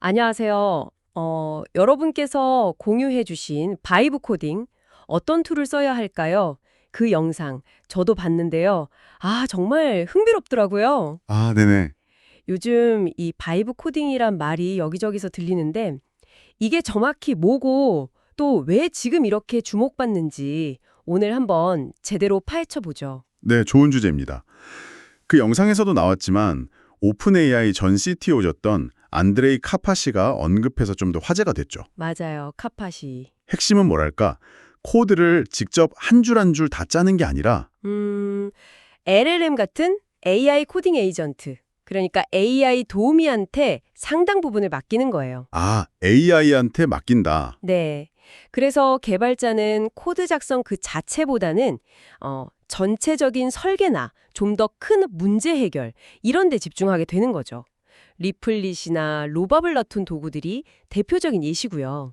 안녕하세요. 여러분께서 공유해 주신 바이브 코딩 어떤 툴을 써야 할까요? 그 영상 저도 봤는데요. 아, 정말 흥미롭더라고요. 아, 네네. 요즘 이 바이브 코딩이란 말이 여기저기서 들리는데 이게 정확히 뭐고 또 왜 지금 이렇게 주목받는지 오늘 한번 제대로 파헤쳐 보죠. 네, 좋은 주제입니다. 그 영상에서도 나왔지만 오픈 AI 전 CTO였던 안드레이 카파시가 언급해서 좀 더 화제가 됐죠. 맞아요. 카파시. 핵심은 뭐랄까? 코드를 직접 한 줄 한 줄 다 짜는 게 아니라 음, LLM 같은 AI 코딩 에이전트. 그러니까 AI 도우미한테 상당 부분을 맡기는 거예요. AI한테 맡긴다. 네. 그래서 개발자는 코드 작성 그 자체보다는 전체적인 설계나 좀 더 큰 문제 해결 이런 데 집중하게 되는 거죠. 리플릿이나 로밥을 다툰 도구들이 대표적인 예시고요.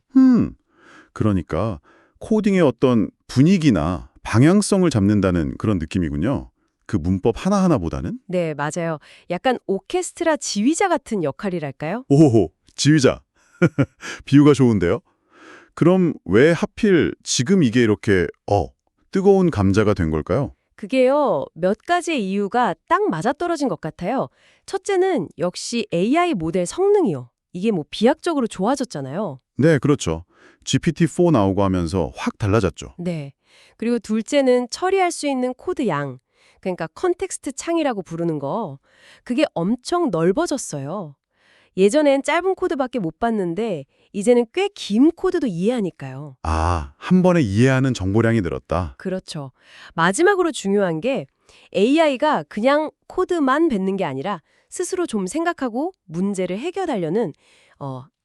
그러니까 코딩의 어떤 분위기나 방향성을 잡는다는 그런 느낌이군요. 그 문법 하나하나보다는? 네, 맞아요. 약간 오케스트라 지휘자 같은 역할이랄까요? 오호호, 지휘자. 비유가 좋은데요? 그럼 왜 하필 지금 이게 이렇게 뜨거운 감자가 된 걸까요? 그게요, 몇 가지의 이유가 딱 맞아떨어진 것 같아요. 첫째는 역시 AI 모델 성능이요. 이게 뭐 비약적으로 좋아졌잖아요. 네, 그렇죠. GPT-4 나오고 하면서 확 달라졌죠. 네. 그리고 둘째는 처리할 수 있는 코드 양. 그러니까 컨텍스트 창이라고 부르는 거. 그게 엄청 넓어졌어요. 예전엔 짧은 코드밖에 못 봤는데 이제는 꽤 긴 코드도 이해하니까요. 한 번에 이해하는 정보량이 늘었다. 그렇죠. 마지막으로 중요한 게 AI가 그냥 코드만 뱉는 게 아니라 스스로 좀 생각하고 문제를 해결하려는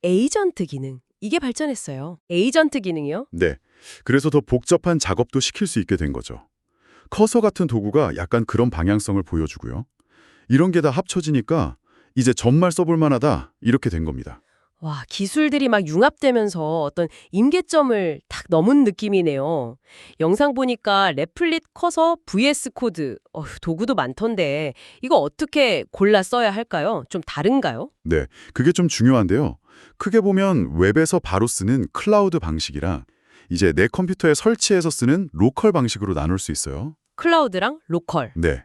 에이전트 기능. 이게 발전했어요. 에이전트 기능이요? 네. 그래서 더 복잡한 작업도 시킬 수 있게 된 거죠. 커서 같은 도구가 약간 그런 방향성을 보여주고요. 이런 게 다 합쳐지니까 이제 정말 써볼 만하다 이렇게 된 겁니다. 와, 기술들이 막 융합되면서 어떤 임계점을 탁 넘은 느낌이네요. 영상 보니까 레플릿 커서 vs 코드, 도구도 많던데 이거 어떻게 골라 써야 할까요? 좀 다른가요? 네, 그게 좀 중요한데요. 크게 보면 웹에서 바로 쓰는 클라우드 방식이랑 이제 내 컴퓨터에 설치해서 쓰는 로컬 방식으로 나눌 수 있어요. 클라우드랑 로컬. 네.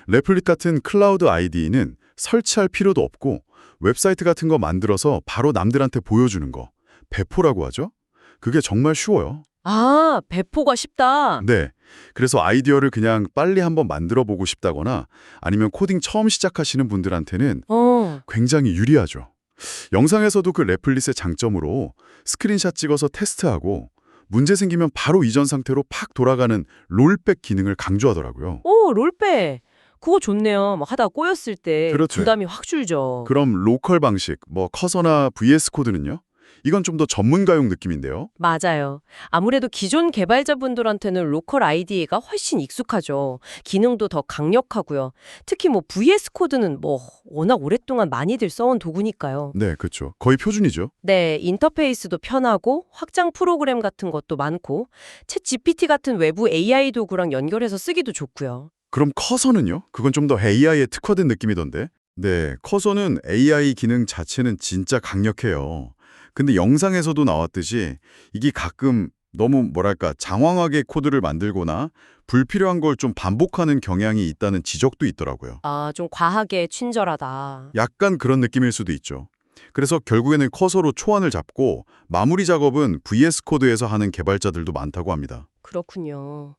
레플릿 같은 클라우드 아이디는 설치할 필요도 없고 웹사이트 같은 거 만들어서 바로 남들한테 보여주는 거, 배포라고 하죠? 그게 정말 쉬워요. 아, 배포가 쉽다. 네. 그래서 아이디어를 그냥 빨리 한번 만들어 보고 싶다거나 아니면 코딩 처음 시작하시는 분들한테는 어, 굉장히 유리하죠. 영상에서도 그 레플릿의 장점으로 스크린샷 찍어서 테스트하고 문제 생기면 바로 이전 상태로 팍 돌아가는 롤백 기능을 강조하더라고요. 오, 롤빼. 그거 좋네요. 막 하다가 꼬였을 때 그렇죠. 부담이 확 줄죠. 그럼 로컬 방식, 뭐 커서나 VS 코드는요? 이건 좀 더 전문가용 느낌인데요. 맞아요. 아무래도 기존 개발자분들한테는 로컬 아이디가 훨씬 익숙하죠. 기능도 더 강력하고요. 특히 뭐 VS 코드는 뭐 워낙 오랫동안 많이들 써온 도구니까요. 네, 그렇죠. 거의 표준이죠. 네, 인터페이스도 편하고 확장 프로그램 같은 것도 많고 챗 GPT 같은 외부 AI 도구랑 연결해서 쓰기도 좋고요. 그럼 커서는요? 그건 좀 더 AI에 특화된 느낌이던데. 네, 커서는 AI 기능 자체는 진짜 강력해요. 근데 영상에서도 나왔듯이 이게 가끔 너무 뭐랄까 장황하게 코드를 만들거나 불필요한 걸 좀 반복하는 경향이 있다는 지적도 있더라고요. 아, 좀 과하게 친절하다. 약간 그런 느낌일 수도 있죠. 그래서 결국에는 커서로 초안을 잡고 마무리 작업은 VS 코드에서 하는 개발자들도 많다고 합니다. 그렇군요.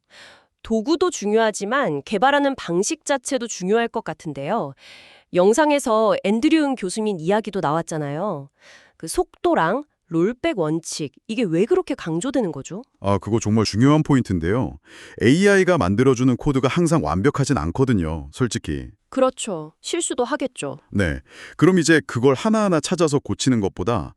도구도 중요하지만 개발하는 방식 자체도 중요할 것 같은데요. 영상에서 앤드류응 교수님 이야기도 나왔잖아요. 그 속도랑 롤백 원칙, 이게 왜 그렇게 강조되는 거죠? 그거 정말 중요한 포인트인데요. AI가 만들어주는 코드가 항상 완벽하진 않거든요, 솔직히. 그렇죠. 실수도 하겠죠. 네. 그럼 이제 그걸 하나하나 찾아서 고치는 것보다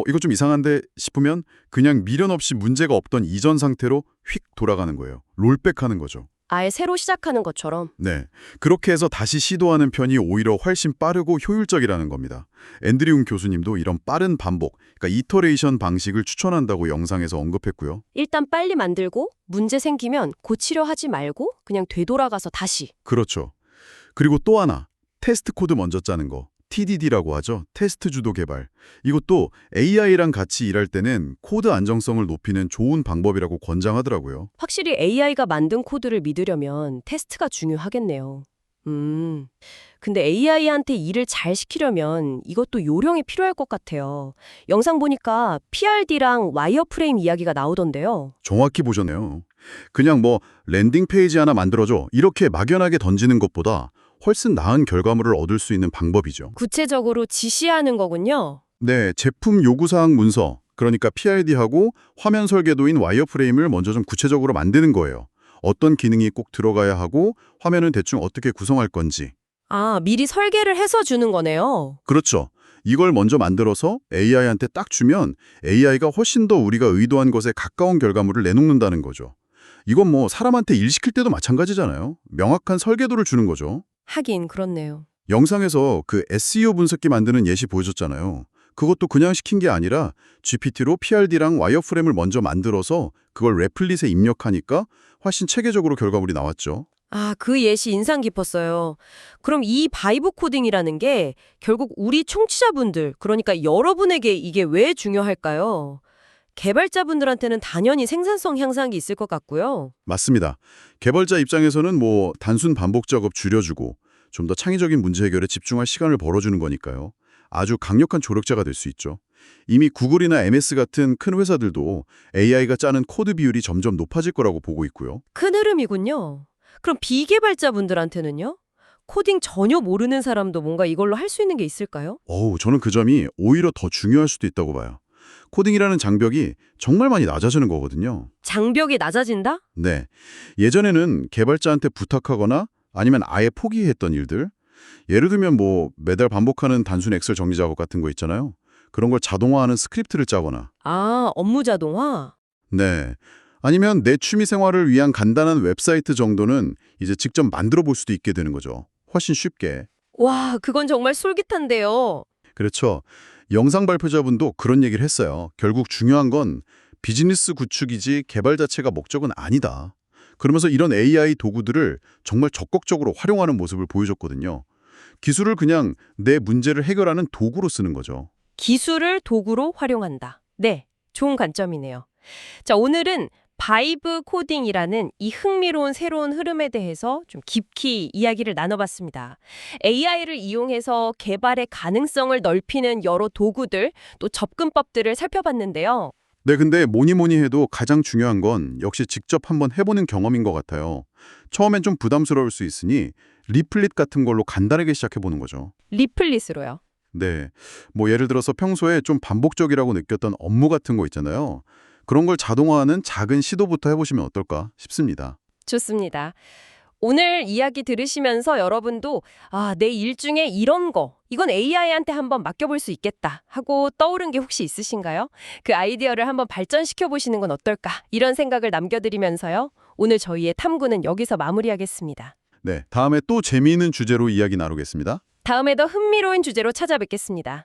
이거 좀 이상한데 싶으면 그냥 미련 없이 문제가 없던 이전 상태로 휙 돌아가는 거예요. 롤백하는 거죠. 아예 새로 시작하는 것처럼. 네. 그렇게 해서 다시 시도하는 편이 오히려 훨씬 빠르고 효율적이라는 겁니다. 앤드리움 교수님도 이런 빠른 반복, 그러니까 이터레이션 방식을 추천한다고 영상에서 언급했고요. 일단 빨리 만들고 문제 생기면 고치려 하지 말고 그냥 되돌아가서 다시. 그렇죠. 그리고 또 하나, 테스트 코드 먼저 짜는 거. TDD라고 하죠. 테스트 주도 개발. 이것도 AI랑 같이 일할 때는 코드 안정성을 높이는 좋은 방법이라고 권장하더라고요. 확실히 AI가 만든 코드를 믿으려면 테스트가 중요하겠네요. 근데 AI한테 일을 잘 시키려면 이것도 요령이 필요할 것 같아요. 영상 보니까 PRD랑 와이어프레임 이야기가 나오던데요. 정확히 보셨네요. 그냥 뭐 랜딩 페이지 하나 만들어줘 이렇게 막연하게 던지는 것보다 훨씬 나은 결과물을 얻을 수 있는 방법이죠. 구체적으로 지시하는 거군요. 네, 제품 요구사항 문서, 그러니까 PID하고 화면 설계도인 와이어프레임을 먼저 좀 구체적으로 만드는 거예요. 어떤 기능이 꼭 들어가야 하고 화면은 대충 어떻게 구성할 건지. 아, 미리 설계를 해서 주는 거네요. 그렇죠. 이걸 먼저 만들어서 AI한테 딱 주면 AI가 훨씬 더 우리가 의도한 것에 가까운 결과물을 내놓는다는 거죠. 이건 뭐 사람한테 일 시킬 때도 마찬가지잖아요. 명확한 설계도를 주는 거죠. 하긴 그렇네요. 영상에서 그 SEO 분석기 만드는 예시 보여줬잖아요. 그것도 그냥 시킨 게 아니라 GPT로 PRD랑 와이어프레임을 먼저 만들어서 그걸 레플릿에 입력하니까 훨씬 체계적으로 결과물이 나왔죠. 아, 그 예시 인상 깊었어요. 그럼 이 바이브 코딩이라는 게 결국 우리 청취자분들, 그러니까 여러분에게 이게 왜 중요할까요? 개발자분들한테는 당연히 생산성 향상이 있을 것 같고요. 맞습니다. 개발자 입장에서는 뭐 단순 반복 작업 줄여주고 좀 더 창의적인 문제 해결에 집중할 시간을 벌어주는 거니까요. 아주 강력한 조력자가 될 수 있죠. 이미 구글이나 MS 같은 큰 회사들도 AI가 짜는 코드 비율이 점점 높아질 거라고 보고 있고요. 큰 흐름이군요. 그럼 비개발자분들한테는요? 코딩 전혀 모르는 사람도 뭔가 이걸로 할 수 있는 게 있을까요? 저는 그 점이 오히려 더 중요할 수도 있다고 봐요. 코딩이라는 장벽이 정말 많이 낮아지는 거거든요. 장벽이 낮아진다? 네. 예전에는 개발자한테 부탁하거나 아니면 아예 포기했던 일들, 예를 들면 뭐 매달 반복하는 단순 엑셀 정리 작업 같은 거 있잖아요. 그런 걸 자동화하는 스크립트를 짜거나, 아, 업무 자동화? 네. 아니면 내 취미 생활을 위한 간단한 웹사이트 정도는 이제 직접 만들어 볼 수도 있게 되는 거죠. 훨씬 쉽게. 와, 그건 정말 솔깃한데요. 그렇죠. 영상 발표자분도 그런 얘기를 했어요. 결국 중요한 건 비즈니스 구축이지 개발 자체가 목적은 아니다. 그러면서 이런 AI 도구들을 정말 적극적으로 활용하는 모습을 보여줬거든요. 기술을 그냥 내 문제를 해결하는 도구로 쓰는 거죠. 기술을 도구로 활용한다. 네, 좋은 관점이네요. 자, 오늘은 바이브 코딩이라는 이 흥미로운 새로운 흐름에 대해서 좀 깊이 이야기를 나눠봤습니다. AI를 이용해서 개발의 가능성을 넓히는 여러 도구들, 또 접근법들을 살펴봤는데요. 네, 근데 뭐니 해도 가장 중요한 건 역시 직접 한번 해보는 경험인 것 같아요. 처음엔 좀 부담스러울 수 있으니 리플릿 같은 걸로 간단하게 시작해보는 거죠. 리플릿으로요. 네, 뭐 예를 들어서 평소에 좀 반복적이라고 느꼈던 업무 같은 거 있잖아요. 그런 걸 자동화하는 작은 시도부터 해보시면 어떨까 싶습니다. 좋습니다. 오늘 이야기 들으시면서 여러분도 내 일 중에 이런 거, 이건 AI한테 한번 맡겨볼 수 있겠다 하고 떠오른 게 혹시 있으신가요? 그 아이디어를 한번 발전시켜 보시는 건 어떨까? 이런 생각을 남겨드리면서요. 오늘 저희의 탐구는 여기서 마무리하겠습니다. 네, 다음에 또 재미있는 주제로 이야기 나누겠습니다. 다음에 더 흥미로운 주제로 찾아뵙겠습니다.